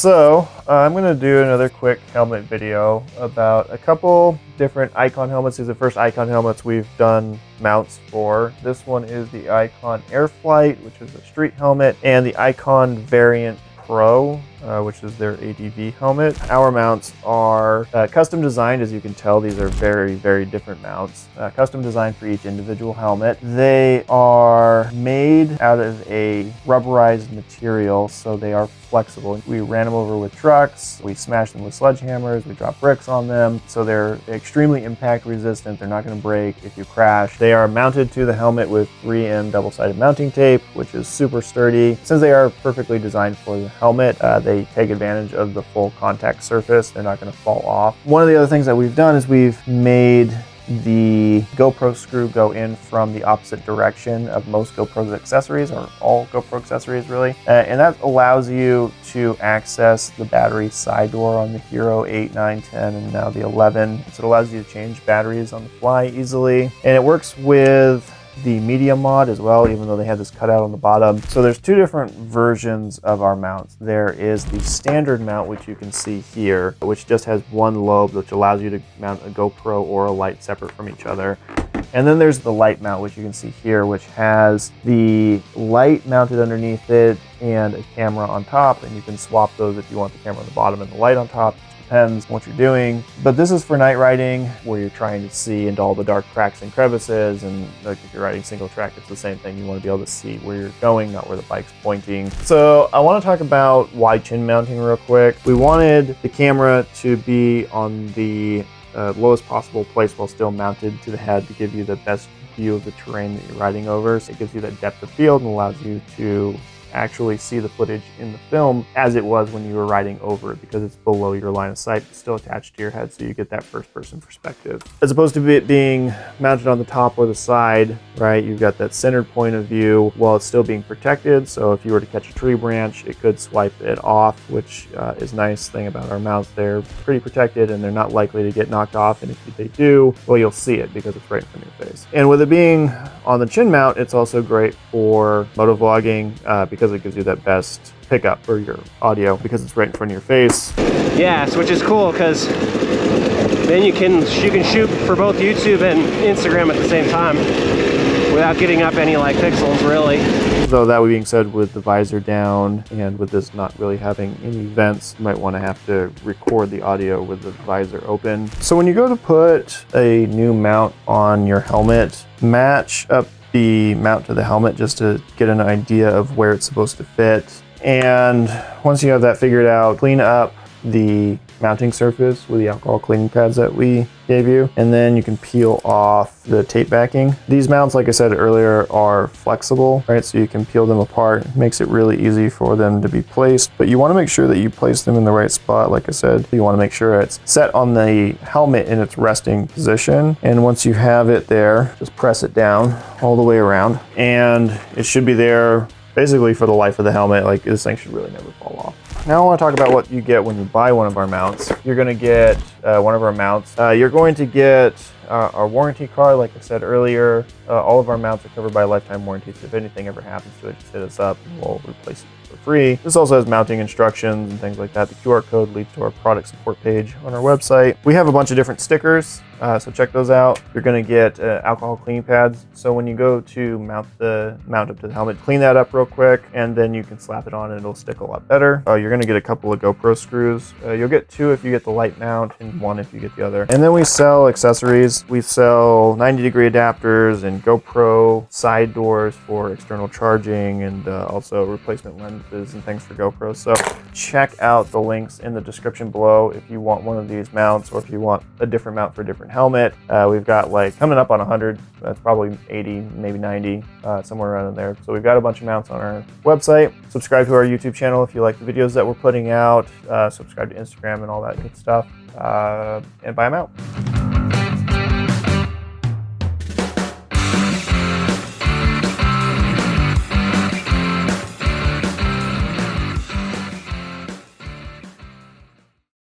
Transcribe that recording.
So I'm going to do another quick helmet video about a couple different Icon helmets. These are the first Icon helmets we've done mounts for. This one is the Icon Airflight, which is a street helmet, and the Icon Variant Pro, which is their ADV helmet. Our mounts are custom designed. As you can tell, these are very, very different mounts. Custom designed for each individual helmet. They are made out of a rubberized material, so they are flexible. We ran them over with trucks, we smashed them with sledgehammers, we dropped bricks on them, so they're extremely impact resistant. They're not going to break if you crash. They are mounted to the helmet with 3M double-sided mounting tape, which is super sturdy. Since they are perfectly designed for the helmet, they take advantage of the full contact surface. They're not going to fall off. One of the other things that we've done is we've made the GoPro screw go in from the opposite direction of most GoPro accessories, or all GoPro accessories really, and that allows you to access the battery side door on the Hero 8, 9, 10, and now the 11. So it allows you to change batteries on the fly easily, and it works with the medium mod as well, even though they have this cutout on the bottom. So there's two different versions of our mounts. There is the standard mount, which you can see here, which just has one lobe, which allows you to mount a GoPro or a light separate from each other. And then there's the light mount, which you can see here, which has the light mounted underneath it and a camera on top, and you can swap those if you want the camera on the bottom and the light on top. Depends on what you're doing, but this is for night riding where you're trying to see into all the dark cracks and crevices, and like if you're riding single track, it's the same thing. You want to be able to see where you're going, not where the bike's pointing. So I want to talk about why chin mounting real quick. We wanted the camera to be on the lowest possible place while still mounted to the head to give you the best view of the terrain that you're riding over. So it gives you that depth of field and allows you to actually see the footage in the film as it was when you were riding over it, because it's below your line of sight, it's still attached to your head, so you get that first person perspective. As opposed to it being mounted on the top or the side, right, you've got that centered point of view while it's still being protected. So if you were to catch a tree branch, it could swipe it off, which is a nice thing about our mounts. They're pretty protected and they're not likely to get knocked off, and if they do, well, you'll see it because it's right in front of your face. And with it being on the chin mount, it's also great for moto vlogging because it gives you that best pickup for your audio because it's right in front of your face. Yes, which is cool because then you can shoot for both YouTube and Instagram at the same time without getting up any like pixels really. Though that being said, with the visor down and with this not really having any vents, you might want to have to record the audio with the visor open. So when you go to put a new mount on your helmet, match up the mount to the helmet just to get an idea of where it's supposed to fit. And once you have that figured out, clean up the mounting surface with the alcohol cleaning pads that we gave you, and then you can peel off the tape backing. These mounts, like I said earlier, are flexible, right? So you can peel them apart. It makes it really easy for them to be placed, but you want to make sure that you place them in the right spot. Like I said, you want to make sure it's set on the helmet in its resting position, and once you have it there, just press it down all the way around, and it should be there basically for the life of the helmet. Like, this thing should really never fall off. Now I want to talk about what you get when you buy one of our mounts. You're going to get one of our mounts. You're going to get our warranty card. Like I said earlier, all of our mounts are covered by a lifetime warranty, so if anything ever happens to it, just hit us up and we'll replace it for free. This also has mounting instructions and things like that. The QR code leads to our product support page on our website. We have a bunch of different stickers, so check those out. You're going to get alcohol cleaning pads. So when you go to mount up to the helmet, clean that up real quick, and then you can slap it on and it'll stick a lot better. You're going to get a couple of GoPro screws. You'll get two if you get the light mount and one if you get the other. And then we sell accessories. We sell 90-degree adapters and GoPro side doors for external charging, and also replacement lenses and things for GoPro. So check out the links in the description below if you want one of these mounts, or if you want a different mount for a different helmet. We've got like coming up on 100, that's probably 80, maybe 90, somewhere around in there. So we've got a bunch of mounts on our website. Subscribe to our YouTube channel if you like the videos that we're putting out. Subscribe to Instagram and all that good stuff, and buy them out.